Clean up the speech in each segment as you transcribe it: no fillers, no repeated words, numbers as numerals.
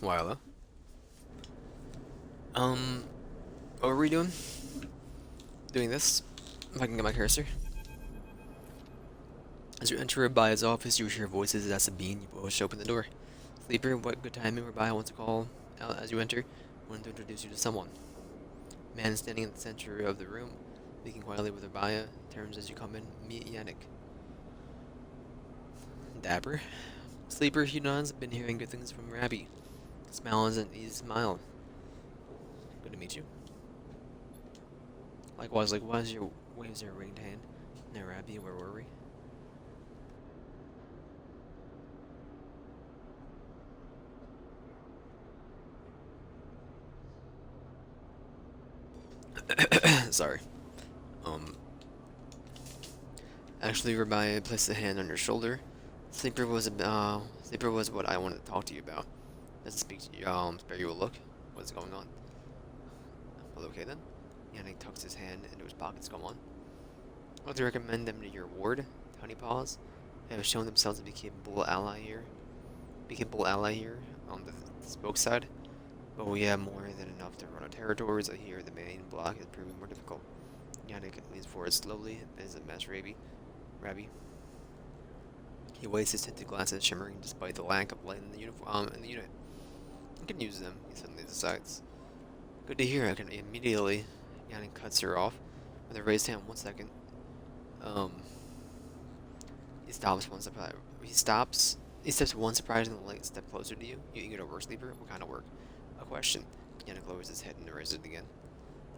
Wyla. Um, what were we doing? Doing this? If I can get my cursor. As you enter Rabia's office, you hear voices as Sabine. You push open the door. Sleeper, what good timing Rabia wants to call out as you enter. Want to introduce you to someone. Man standing in the center of the room, speaking quietly with Rabia, turns as you come in. Meet Yannick. Dapper. Sleeper, he nods. Been hearing good things from Rabbi. Smiles and he smiled. Good to meet you. Likewise, your waves your ringed hand. Now, Rabbi, where were we? Sorry. Um, actually, Rabbi placed a hand on your shoulder. Sleeper was what I wanted to talk to you about. Does it speak to you, spare you a look? What's going on? Well, okay then. Yannick tucks his hand into his pockets. Go on. I would recommend them to your ward, Tiny Paws. They have shown themselves to be capable ally here on the spoke side. But we have more than enough to run our territories. I hear the main block is proving more difficult. Yannick leans forward slowly, bends at Master Rabbi. He waves his tinted glasses, shimmering despite the lack of light in the uniform in the unit. I can use them, he suddenly decides. Good to hear, I can immediately. Yannick cuts her off with a raised hand. 1 second. Um, he stops one surprise. He steps one surprisingly light step closer to you. You eager to work, Sleeper? What kind of work? A question. Yannick lowers his head and raises it again.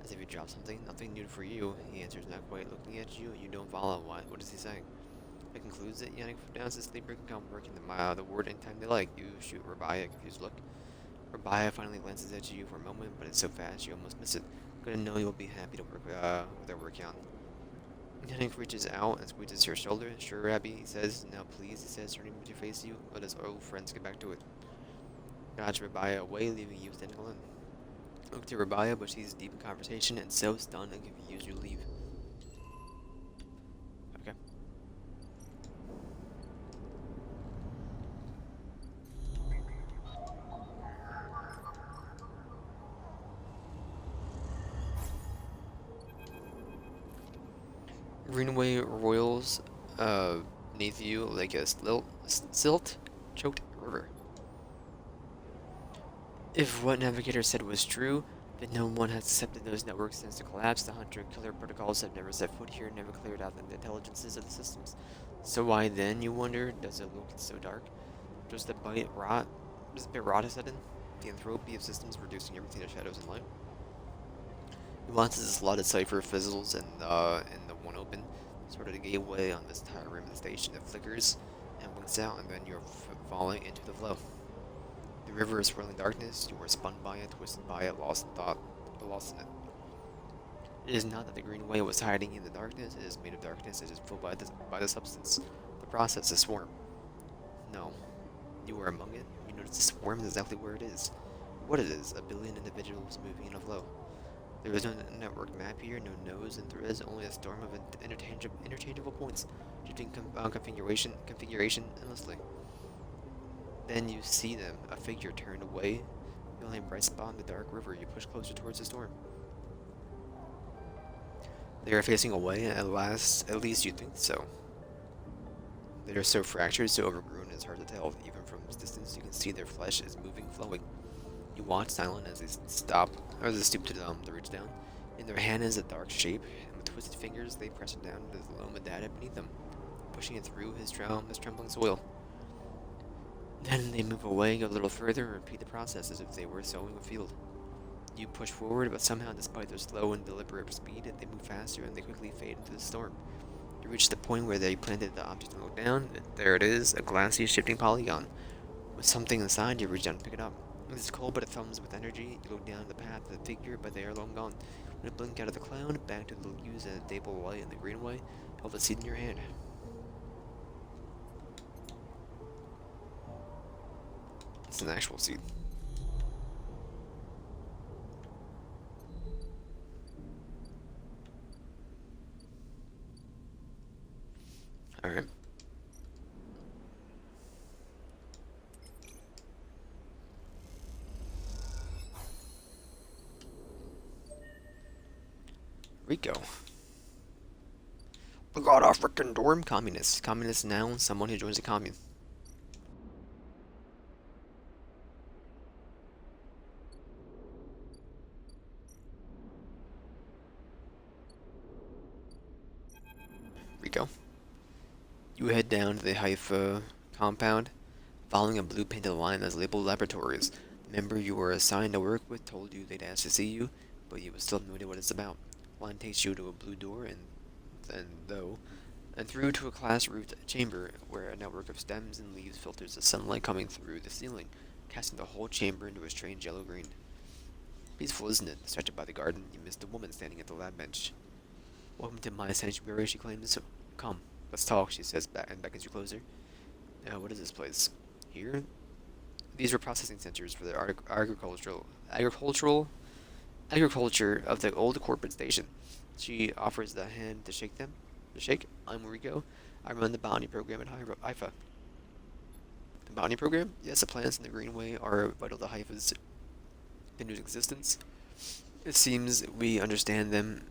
As if he dropped something. Nothing new for you. He answers, not quite looking at you. You don't follow. What is he saying? It concludes that Yannick downs the Sleeper can come work in the ward anytime they like. You shoot Rabia a confused look. Rabia finally glances at you for a moment, but it's so fast you almost miss it. Gonna know you'll be happy to work with our work on. Yannick reaches out and squeezes your shoulder. Sure, Rabbi, he says. Now please, he says, turning to face you. Let us old friends get back to it. Dodge Rabia away, leaving you standing alone. Look to Rabia, but she's deep in conversation and so stunned and confused you leave. Okay. Greenway roils beneath you like a silt choked river. If what Navigator said was true, then no one has accepted those networks since the collapse. The hunter-killer protocols have never set foot here, never cleared out the intelligences of the systems. So why then, you wonder, does it look so dark? Does the bite rot? Does the bit rot has set in? The entropy of systems reducing everything to shadows and light? He wants this slotted cipher fizzles and the one open, sort of the gateway on this entire rim of the station. It flickers and blinks out, and then you're falling into the flow. The river is swirling darkness. You are spun by it, twisted by it, lost in thought, but lost in it. It is not that the green way was hiding in the darkness. It is made of darkness. It is full by the substance. The process, the swarm. No, you are among it. You notice the swarm is exactly where it is. What it is, a billion individuals moving in a flow. There is no network map here, no nodes and threads, only a storm of interchangeable points, shifting configuration endlessly. Then you see them, a figure turned away, feeling a bright spot in the dark river. You push closer towards the storm. They are facing away, at least you think so. They are so fractured, so overgrown, it's hard to tell. Even from this distance, you can see their flesh is moving, flowing. You watch silent as they stoop to reach down. In their hand is a dark shape, and with twisted fingers, they press it down to the loam of data beneath them, pushing it through his trembling soil. Then they move away, go a little further, and repeat the process as if they were sowing a field. You push forward, but somehow, despite their slow and deliberate speed, they move faster and they quickly fade into the storm. You reach the point where they planted the object and look down, and there it is, a glassy, shifting polygon. With something inside, you reach down and pick it up. It is cold, but it thumbs with energy. You look down the path of the figure, but they are long gone. When you blink out of the cloud, back to the use a dable light in the greenway, you hold the seed in your hand. It's an actual seed. Alright. Rico. We got a frickin' dorm. Communist. Communist now, someone who joins the commune. Rico. You head down to the Haifa compound, following a blue painted line that's labeled laboratories. The member you were assigned to work with told you they'd asked to see you, but you would still have no idea what it's about. Line takes you to a blue door and through to a glass-roofed chamber where a network of stems and leaves filters the sunlight coming through the ceiling, casting the whole chamber into a strange yellow-green. Peaceful, isn't it? Distracted by the garden, you missed a woman standing at the lab bench. Welcome to my sanctuary, she claims. Come, let's talk, she says back and beckons you closer. What is this place? Here? These were processing centers for the agriculture of the old corporate station. She offers the hand to shake them. To shake? I'm Rico. I run the bounty program at Haifa. The bounty program? Yes, the plants in the Greenway are vital to Haifa's continued existence. It seems we understand them.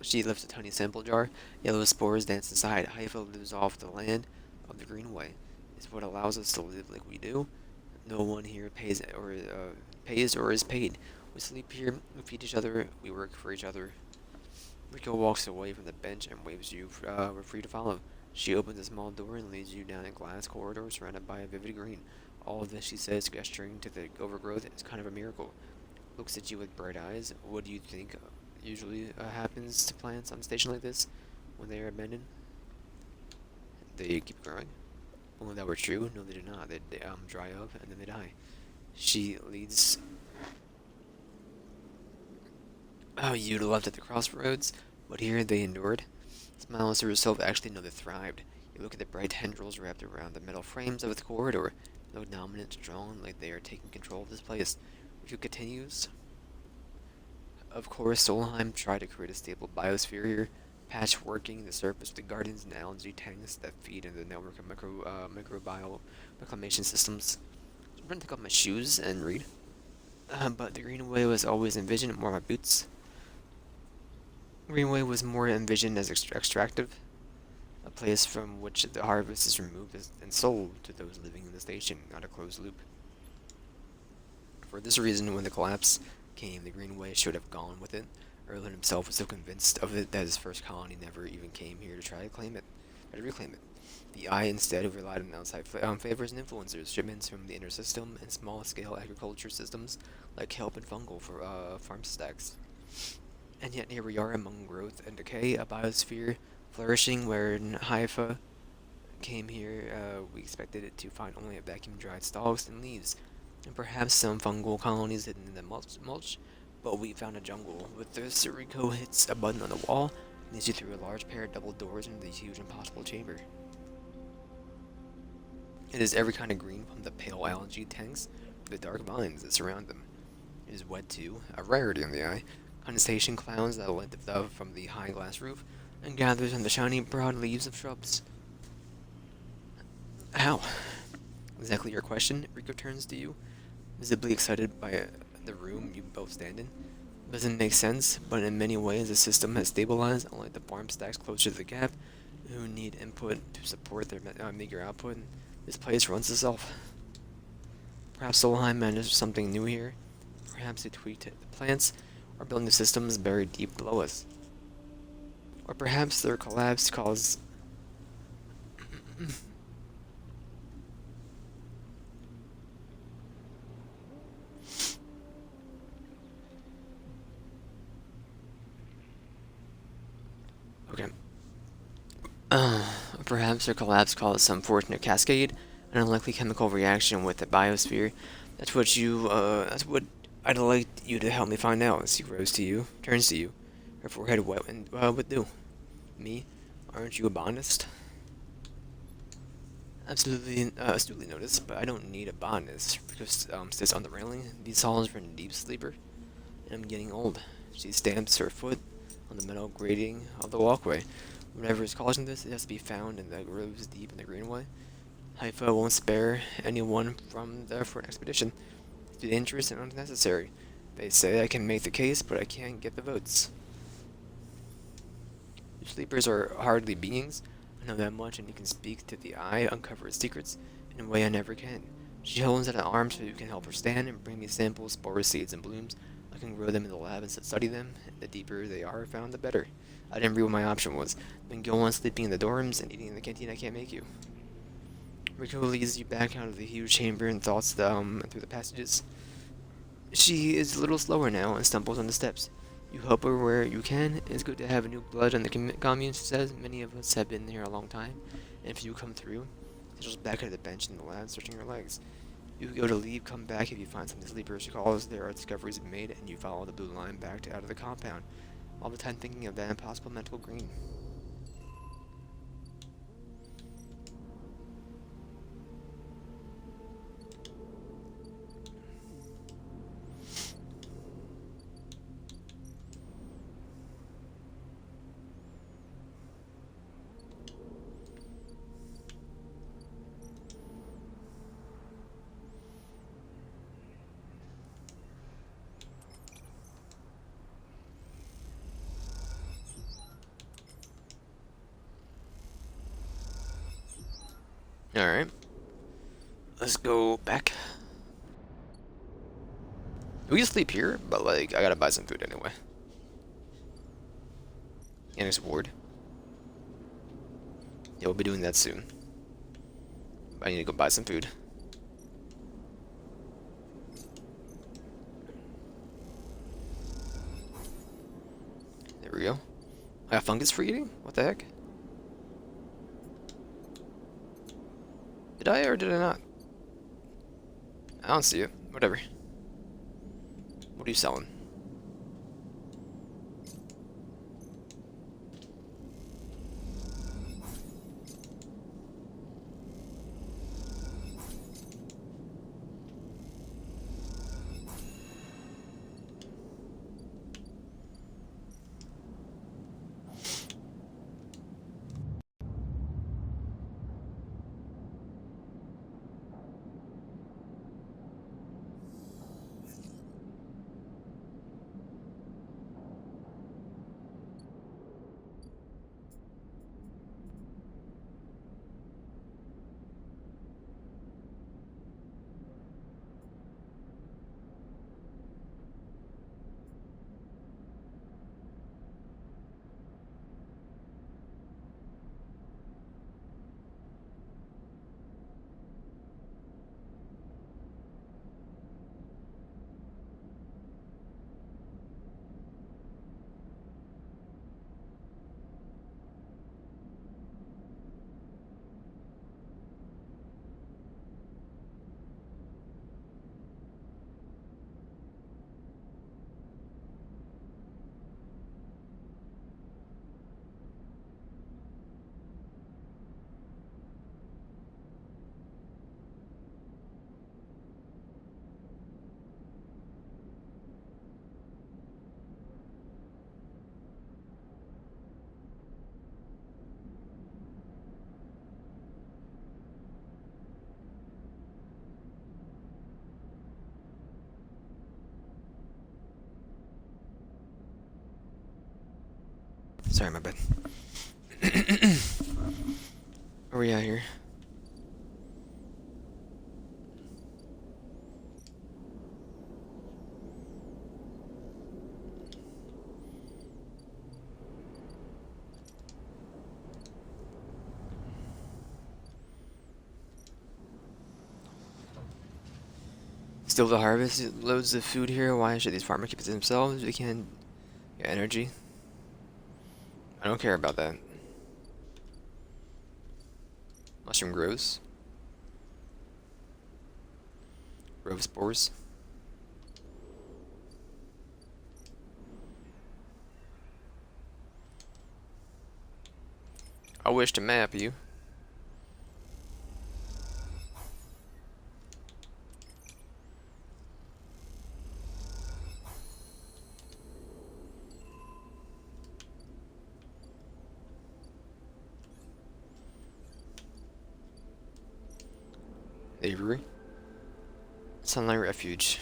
She lifts a tiny sample jar. Yellow spores dance inside. Haifa lives off the land of the Greenway. It's what allows us to live like we do. No one here pays or is paid. We sleep here, we feed each other, we work for each other. Rico walks away from the bench and waves you. We're free to follow. She opens a small door and leads you down a glass corridor surrounded by a vivid green. All of this, she says, gesturing to the overgrowth, is kind of a miracle. Looks at you with bright eyes. What do you think usually happens to plants on a station like this when they are abandoned? They keep growing. Only that were true? No, they do not. They dry up and then they die. She leads you to left at the crossroads, but here they endured. Smiles to herself, actually no, they thrived. You look at the bright tendrils wrapped around the metal frames of the corridor. They look dominant, strong, like they are taking control of this place. Rico continues. Of course, Solheim tried to create a stable biosphere here, patchworking the surface with the gardens and algae tanks that feed into the network of microbial reclamation systems. I'm going to take off my shoes and read. But the Greenway was always envisioned, more my boots. Greenway was more envisioned as extractive, a place from which the harvest is removed and sold to those living in the station, not a closed loop. For this reason, when the collapse came, the Greenway should have gone with it. Erlen himself was so convinced of it that his first colony never even came here to try to reclaim it. The Eye instead relied on outside favors and influencers, shipments from the inner system, and small-scale agriculture systems like kelp and fungal for farm stacks. And yet here we are among growth and decay, a biosphere flourishing where Haifa came here. We expected it to find only a vacuum-dried stalks and leaves, and perhaps some fungal colonies hidden in the mulch, but we found a jungle. With this, Rico hits a button on the wall, and leads you through a large pair of double doors into the huge impossible chamber. It is every kind of green, from the pale algae tanks to the dark vines that surround them. It is wet too, a rarity in the Eye. Condensation clouds that lift from the high glass roof and gathers on the shiny broad leaves of shrubs. How? Exactly your question. Rico turns to you, visibly excited by the room you both stand in. Doesn't make sense, but in many ways the system has stabilized, unlike the farm stacks closer to the gap, who need input to support their meager output. This place runs itself. Perhaps Solheim managed something new here. Perhaps they tweaked the plants, or built new systems buried deep below us. Or perhaps their collapse caused okay. Perhaps their collapse caused some fortunate cascade, an unlikely chemical reaction with the biosphere. That's what I'd like you to help me find out. She turns to you, her forehead wet, and what do? Me? Aren't you a botanist? Absolutely, astutely noticed, but I don't need a botanist. Because sits on the railing. These halls are in a deep sleeper, and I'm getting old. She stamps her foot on the metal grating of the walkway. Whatever is causing this, it has to be found in the grooves deep in the Greenway. Haifa won't spare anyone from there for an expedition. It's dangerous and unnecessary. They say I can make the case, but I can't get the votes. Sleepers are hardly beings. I know that much, and you can speak to the eye, uncover its secrets, in a way I never can. She holds out an arm so you can help her stand and bring me samples, spores, seeds, and blooms. I can grow them in the lab and study them. The deeper they are found, the better. I didn't read what my option was. Then go on sleeping in the dorms and eating in the canteen. I can't make you. Rico leads you back out of the huge chamber and thoughts through the passages. She is a little slower now and stumbles on the steps. You help her where you can. It's good to have new blood in the commune, she says. Many of us have been here a long time, and if you come through, she's back at the bench in the lab, stretching her legs. You go to leave, come back if you find something to sleep her. She calls, there are discoveries made, and you follow the blue line back to out of the compound. All the time thinking of that impossible mental green. Alright. Let's go back. We can sleep here, but like, I gotta buy some food anyway. Annex ward. Yeah, we'll be doing that soon. I need to go buy some food. There we go. I got fungus for eating? What the heck? Did I or did I not? I don't see it. Whatever. What are you selling? Sorry, my bad. Where are we at here? Still the harvest loads of food here. Why should these farmers keep it to themselves? We can get energy. I don't care about that. Mushroom grows. Grove spores. I wish to map you. Avery. Sunlight Refuge.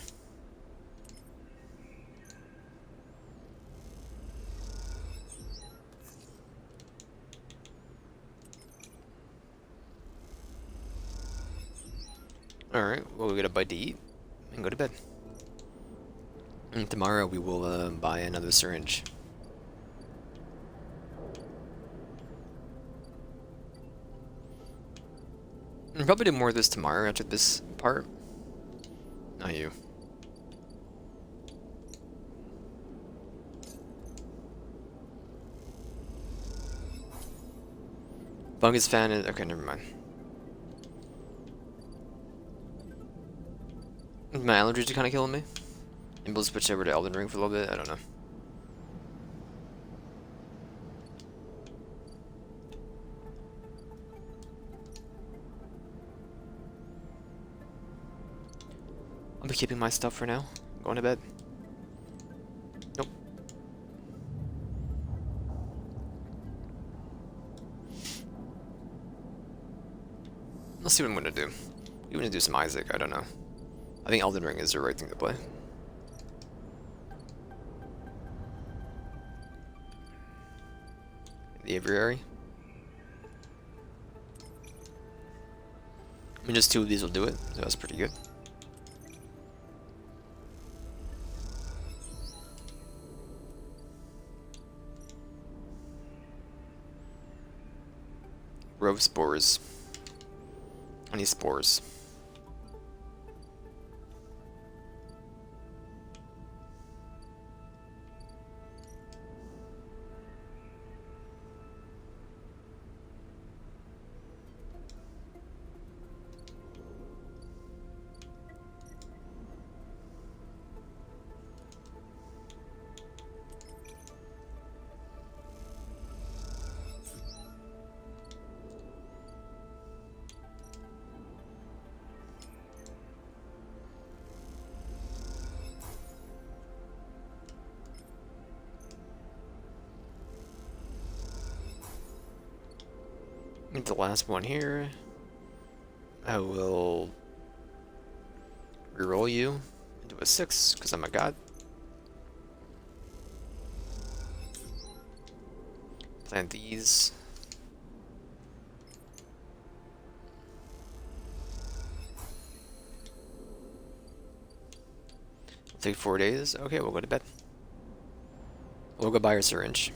Alright, well, we got a bite to eat and go to bed. And tomorrow we will buy another syringe. I'll probably do more of this tomorrow after this part. Not you. Fungus fan is... Okay, never mind. My allergies are kind of killing me. Maybe we'll switch over to Elden Ring for a little bit. I don't know. I'll be keeping my stuff for now. Going to bed. Nope. Let's see what I'm gonna do. I'm gonna do some Isaac. I don't know. I think Elden Ring is the right thing to play. The Aviary. I mean, just 2 of these will do it, so that's pretty good. Rove spores. I need spores. The last one here. I will reroll you into a 6 because I'm a god. Plant these. It'll take 4 days. Okay, we'll go to bed. We'll go buy our syringe.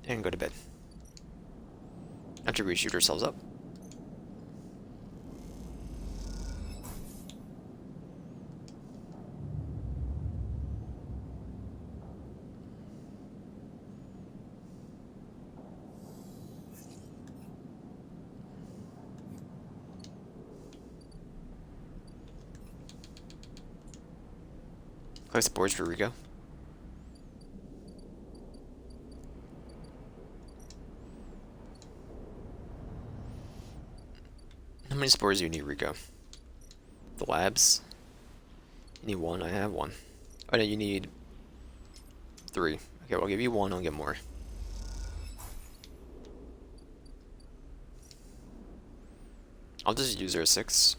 And go to bed. After we shoot ourselves up. Collect spores for Rico. How many spores do you need, Rico? The labs? You need 1, I have 1. Oh no, you need 3. Okay, I'll give you 1, I'll get more. I'll just use our 6.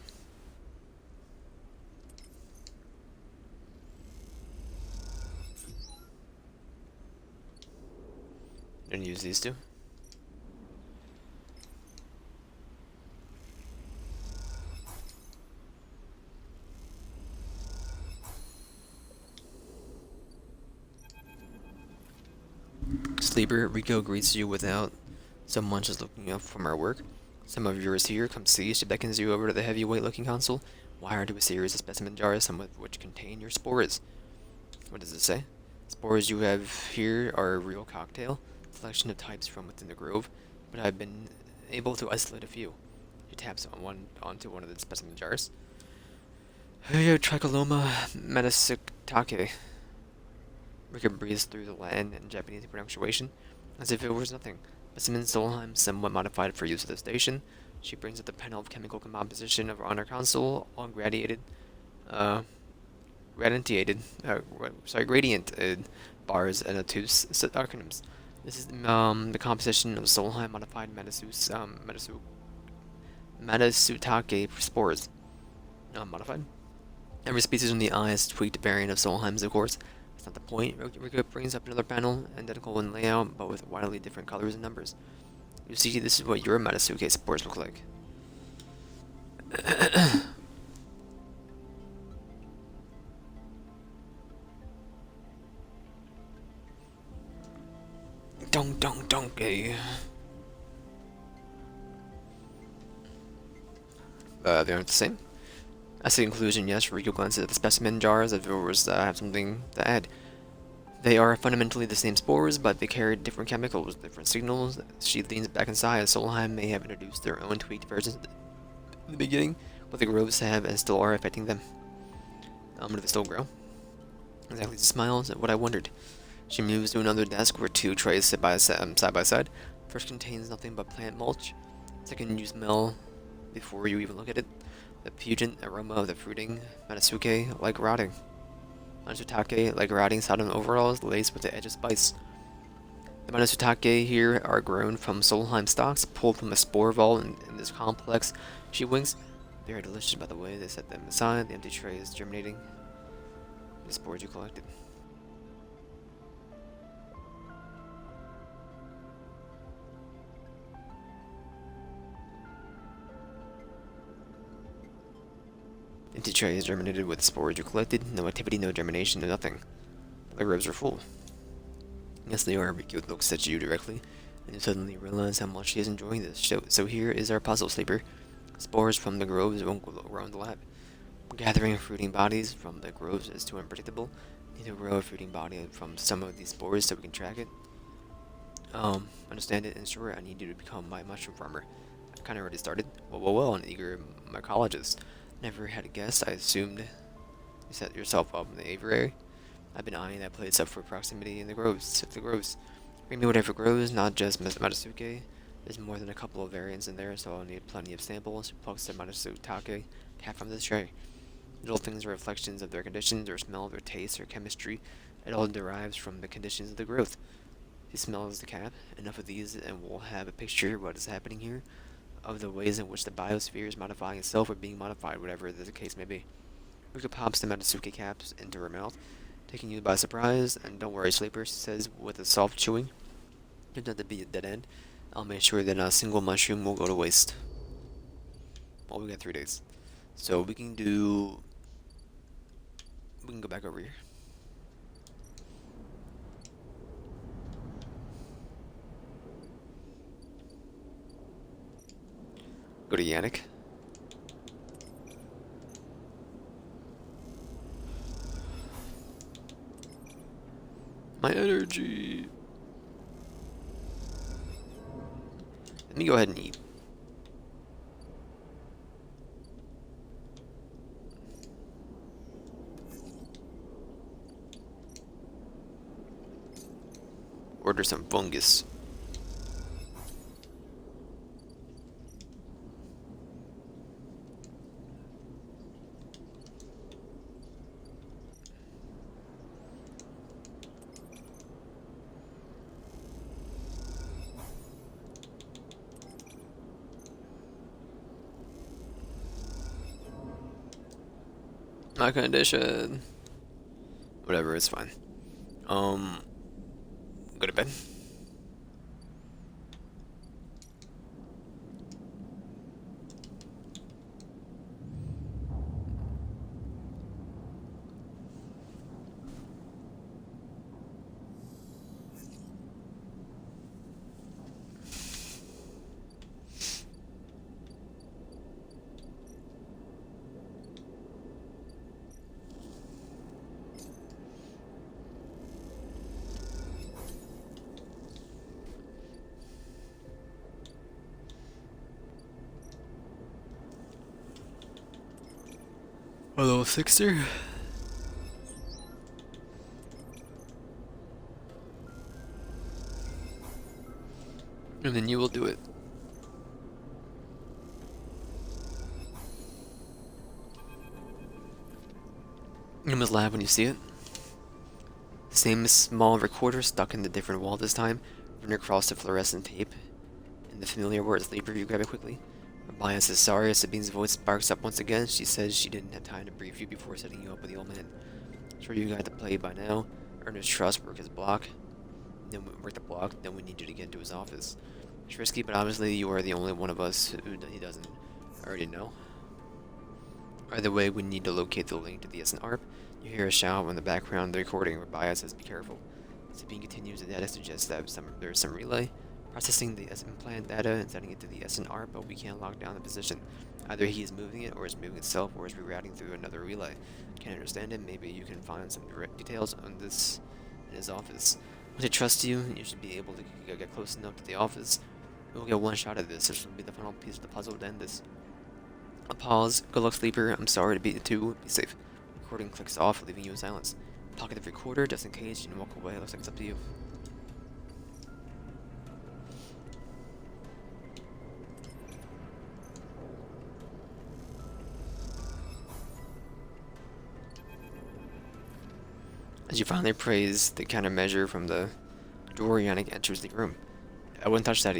And use these 2. Sleeper, Rico greets you without so much as looking up from our work. Some of yours here, come see. She beckons you over to the heavyweight-looking console. Wired to a series of specimen jars, some of which contain your spores. What does it say? Spores you have here are a real cocktail, selection of types from within the grove, but I've been able to isolate a few. She taps onto one of the specimen jars. Hey, Tricholoma metasitake. Rika breathes through the Latin and Japanese pronunciation, as if it was nothing. Specimen Solheim, somewhat modified for use at the station. She brings up the panel of chemical composition of on her console, all gradiated bars and acronyms. This is the composition of Solheim modified Metasutake spores. Modified? Every species on the eye is a tweaked variant of Solheim's, of course. That's not the point. Rico brings up another panel, identical in layout, but with widely different colors and numbers. You see, this is what your Matasuke spores look like. Donkey. They aren't the same. As the conclusion, yes, Rico glances at the specimen jars as if it was have something to add. They are fundamentally the same spores, but they carry different chemicals, different signals. She leans back inside, as Solheim may have introduced their own tweaked versions in the beginning, but the growths have and still are affecting them. Do they still grow? Exactly, she smiles at what I wondered. She moves to another desk where two trays sit side by side. First contains nothing but plant mulch. Second, you smell before you even look at it. The pungent aroma of the fruiting Matasuke, like rotting. Manasutake, like rotting satin overalls, laced with the edge of spice. The Manasutake here are grown from Solheim stalks, pulled from a spore vault in this complex. She winks. They are delicious by the way they set them aside. The empty tray is germinating. The spores you collected. Empty tray is germinated with spores you collected. No activity, no germination, no nothing. The rows are full. Yes, they are. Rico looks at you directly, and you suddenly realize how much she is enjoying this. So here is our puzzle, sleeper. Spores from the groves won't grow around the lab. Gathering fruiting bodies from the groves is too unpredictable. Need to grow a fruiting body from some of these spores so we can track it. Understand it, and sure, I need you to become my mushroom farmer. I kinda already started. Well, an eager mycologist. Never had a guess. I assumed you set yourself up in the aviary. I've been eyeing that place up for proximity in the groves. Bring me whatever grows, not just Matasuke. There's more than a couple of variants in there, so I'll need plenty of samples. Plucks the Matasuke cat from this tray. Little things are reflections of their conditions, their smell, their taste, their chemistry. It all derives from the conditions of the growth. He smells the cap. Enough of these, and we'll have a picture of what is happening here, of the ways in which the biosphere is modifying itself or being modified, whatever the case may be. Rika pops the Matasuke caps into her mouth, taking you by surprise. And don't worry, sleeper, she says with a soft chewing. There's not to be a dead end. I'll make sure that not a single mushroom will go to waste. Well, we got 3 days. So we can go back over here. Go to Yannick. My energy. Let me go ahead and eat. Order some fungus. My condition. Whatever, it's fine. Go to bed. Hello, Sixter. And then you will do it. You must laugh when you see it. Same small recorder stuck in the different wall this time, running across the fluorescent tape. And the familiar word sleeper, you grab it quickly. Maya says sorry as Sabine's voice sparks up once again. She says she didn't have time to brief you before setting you up with the old man. Sure you got to play by now. Earn his trust, work his block. Then we work the block, then we need you to get into his office. It's risky, but obviously you are the only one of us who he doesn't already know. Either way, we need to locate the link to the SNARP. You hear a shout in the background of the recording where Baia says be careful. Sabine continues, the data suggests that there's some relay processing the implant data and sending it to the SNR, but we can't lock down the position. Either he is moving it, or it's moving itself, or it's rerouting through another relay. Can't understand it. Maybe you can find some direct details on this in his office. Once he trusts you, you should be able to get close enough to the office. We'll get one shot at this. This will be the final piece of the puzzle to end this. A pause. Good luck, sleeper. I'm sorry to beat you too. Be safe. Recording clicks off, leaving you in silence. Pocket the recorder just in case. You can walk away. Looks like it's up to you. As you finally praise the countermeasure from the door, Yannick enters the room. I wouldn't touch that.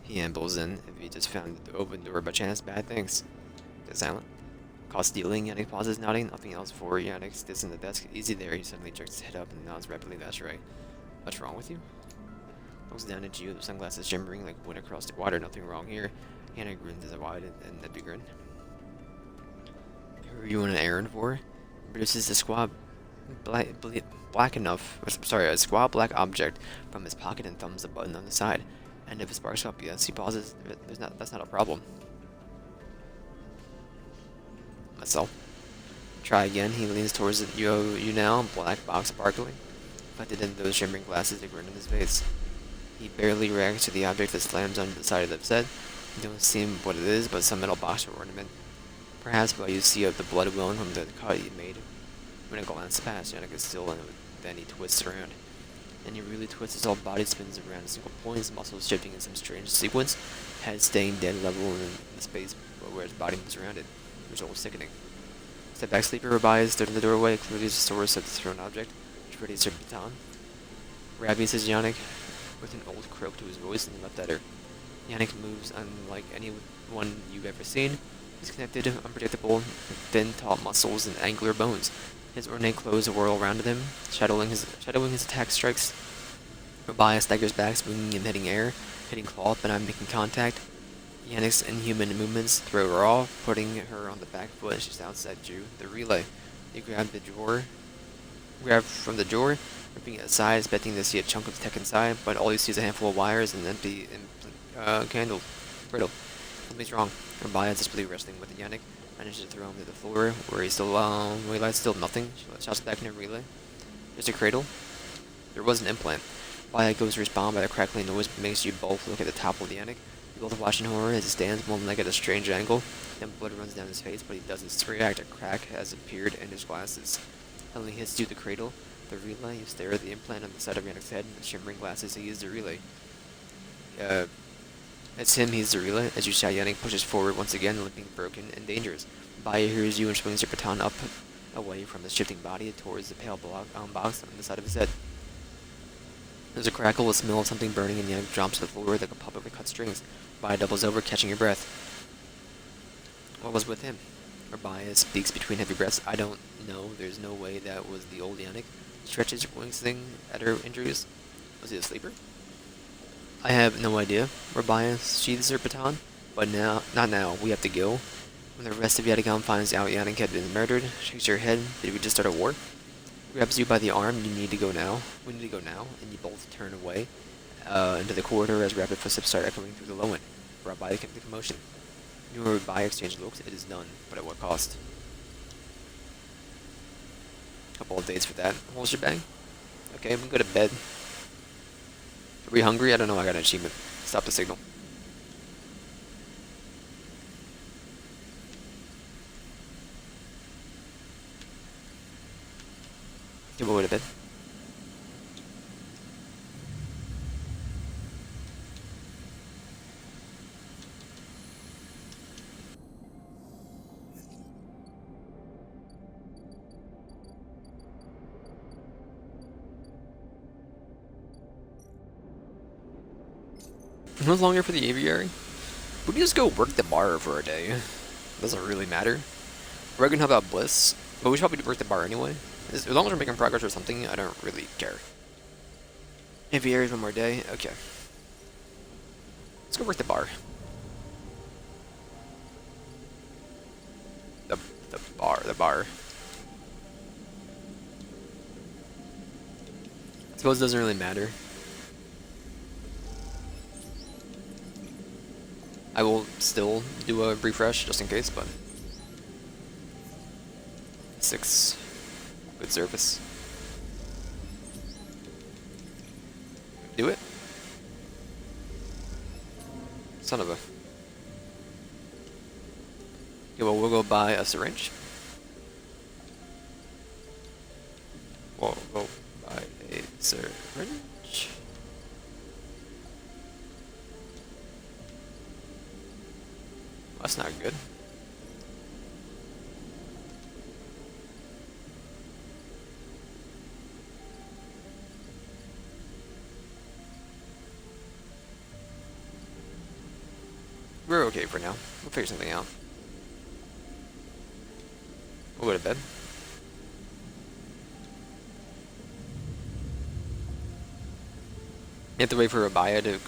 He ambles in. If he just found the open door by chance, bad things. They're silent. Caught stealing, Yannick pauses, nodding. Nothing else for Yannick sits in the desk. Easy there. He suddenly jerks his head up and nods rapidly. That's right. What's wrong with you? Looks down at you, the sunglasses shimmering like wind across the water. Nothing wrong here. Yannick grins as a wide and a big grin. Who are you on an errand for? Produces a squab black enough, sorry, a squab black object from his pocket and thumbs the button on the side. And if it sparks up, yes, he pauses. That's not a problem. That's all. Try again. He leans towards you now, black box sparkling. Reflected in those shimmering glasses, a grin on his face. He barely reacts to the object that slams onto the side of the bed. You don't see what it is, but some metal box or ornament. Perhaps what you see of the blood welling from the cut he made. When a glance past, Yannick is still in it, then he twists around. And he really twists, his whole body spins around a single point, his muscles shifting in some strange sequence, head staying dead level in the space where his body moves around it. Result sickening. Step back, sleeper. Rabai stood in the doorway, clearly the source of the thrown object, which ready to baton. Rabbi, says Yannick, with an old croak to his voice, and left at her. Yannick moves unlike anyone you've ever seen. Disconnected, unpredictable, thin, taut muscles and angular bones. His ornate clothes whirl around him, shadowing his attack strikes. Rabai staggers back, swinging and hitting air, hitting cloth but not making contact. Yannick's inhuman movements throw her off, putting her on the back foot as she shouts at you. The relay. You grab from the drawer, ripping it aside, expecting to see a chunk of tech inside, but all you see is a handful of wires and an empty candle. Brittle. Something's wrong. Rabai is desperately wrestling with Yannick, manages to throw him to the floor, where he realizes still nothing. She shouts back in her relay. There's a cradle. There was an implant. Baya goes to respond by the crackling noise, makes you both look at the top of Yannick. You both watch in horror as he stands, one leg at a strange angle. Then blood runs down his face, but he doesn't react. A crack has appeared in his glasses. Suddenly hits you the cradle. The relay. You stare at the implant on the side of Yannick's head. The shimmering glasses. He is the relay. It's him. He's the relay. As you shout, Yannick pushes forward once again, limping, broken, and dangerous. Baya hears you and swings your baton up, away from his shifting body towards the pale box on the side of his head. There's a crackle, a smell of something burning, and Yannick drops to the floor like a puppet with cut strings. Baya doubles over, catching your breath. What was with him? Baya speaks between heavy breaths. I don't know. There's no way that was the old Yannick. Stretches, wincing at her injuries. Was he a sleeper? I have no idea. Rabai sheathes her baton. But now, not now. We have to go. When the rest of Yatagan finds out Yannick had been murdered, shakes her head. Did we just start a war? Grabs you by the arm. You need to go now. We need to go now. And you both turn away into the corridor as rapid footsteps start echoing through the low end. Rabai can make a commotion. You and Rabai exchange looks. It is done, but at what cost? Couple of days for that. Whole shebang. Okay, we can go to bed. Are we hungry? I don't know. I got an achievement. Stop the signal. Okay, we'll go to bed. How longer for the aviary? We can just go work the bar for a day. Doesn't really matter. We're gonna help out Bliss, but we should probably work the bar anyway. As long as we're making progress or something, I don't really care. Aviary is one more day. Okay. Let's go work the bar. The, the bar. I suppose it doesn't really matter. I will still do a refresh just in case, but 6, good service. Do it. Son of a. Yeah, well, we'll go buy a syringe. We'll go buy a syringe. That's not good. We're okay for now. We'll figure something out. We'll go to bed. You have to wait for Rabaya to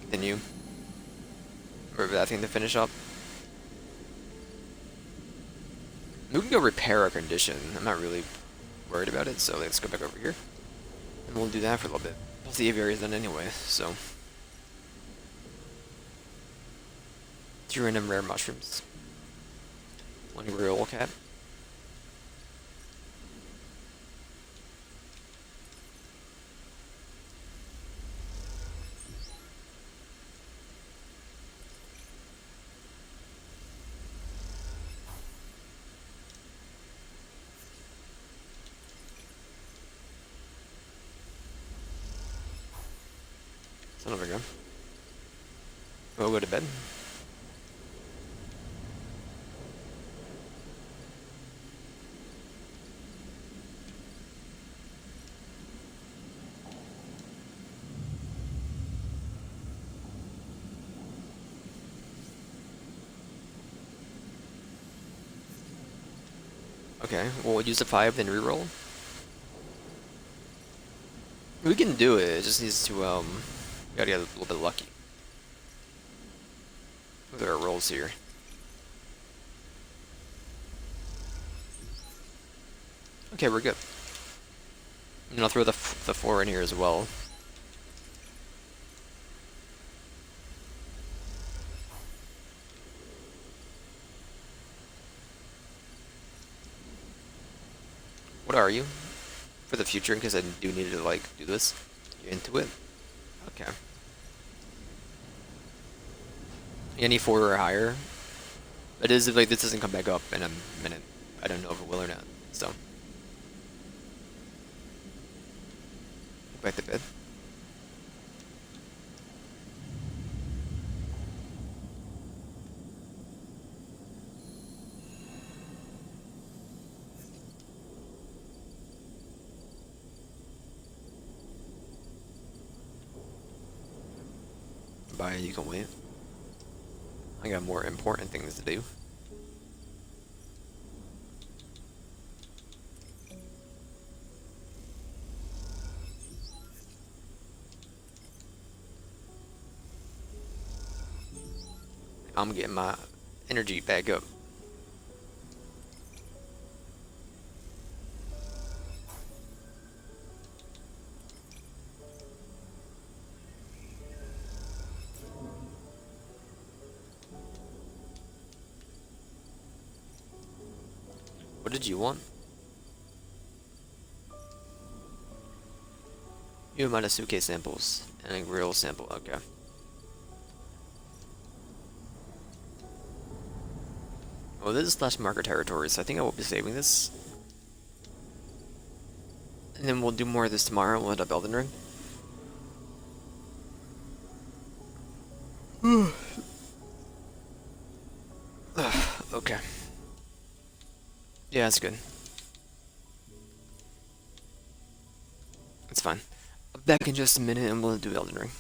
continue. Or that thing to finish up. We can go repair our condition. I'm not really worried about it, so let's go back over here. And we'll do that for a little bit. Plus the aviary is done anyway, so. 2 random rare mushrooms. 1 real cat. Son of a gun. We'll go to bed. Okay, we'll use the 5, then reroll. We can do it, it just needs to, we gotta get a little bit lucky. With our rolls here. Okay, we're good. And I'll throw the 4 in here as well. What are you? For the future, because I do need to, like, do this. You're into it? Okay. Any 4 or higher. It is, like, this doesn't come back up in a minute. I don't know if it will or not, so. Go back to bed. Bye, you can wait. I got more important things to do. I'm getting my energy back up. What did you want? You amount of suitcase samples and a real sample. Okay. Oh, this is slash marker territory, so I think I will be saving this. And then we'll do more of this tomorrow. We'll end up Elden Ring. Okay. Yeah, that's good. It's fine. Back in just a minute and we'll do Elden Ring.